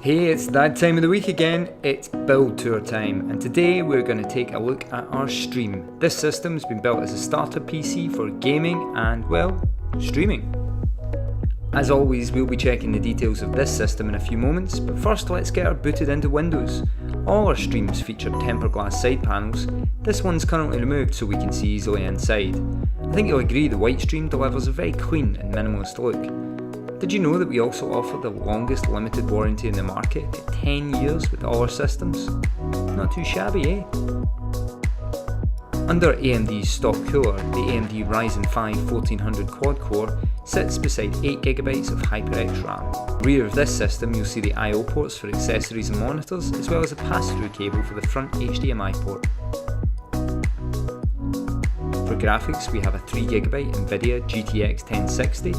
Hey, it's that time of the week again, it's build tour time, and today we're going to take a look at our Stream. This system has been built as a starter PC for gaming and, well, streaming. As always, we'll be checking the details of this system in a few moments, but first let's get her booted into Windows. All our streams feature tempered glass side panels. This one's currently removed so we can see easily inside. I think you'll agree the white Stream delivers a very clean and minimalist look. Did you know that we also offer the longest limited warranty in the market at 10 years with all our systems? Not too shabby, eh? Under AMD's stock cooler, the AMD Ryzen 5 1400 quad-core sits beside 8GB of HyperX RAM. Rear of this system you'll see the I/O ports for accessories and monitors, as well as a pass-through cable for the front HDMI port. For graphics we have a 3GB NVIDIA GTX 1060,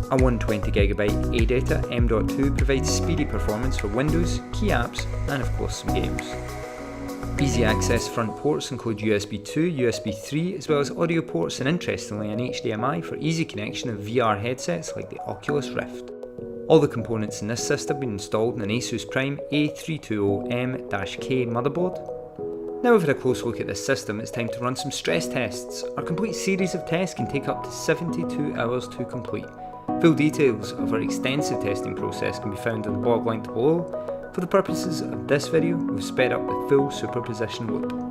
a 120GB ADATA M.2 provides speedy performance for Windows, key apps, and of course some games. Easy access front ports include USB 2, USB 3, as well as audio ports and interestingly an HDMI for easy connection of VR headsets like the Oculus Rift. All the components in this system have been installed in an ASUS Prime A320M-K motherboard. Now we've had a close look at this system, it's time to run some stress tests. Our complete series of tests can take up to 72 hours to complete. Full details of our extensive testing process can be found in the blog linked below. For the purposes of this video, we've sped up the full superposition loop.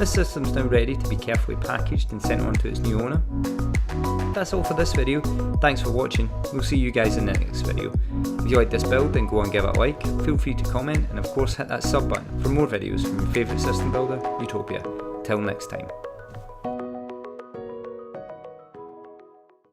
This system's now ready to be carefully packaged and sent on to its new owner. That's all for this video, thanks for watching, we'll see you guys in the next video. If you like this build then go and give it a like, feel free to comment and of course hit that sub button for more videos from your favourite system builder, Utopia. Till next time.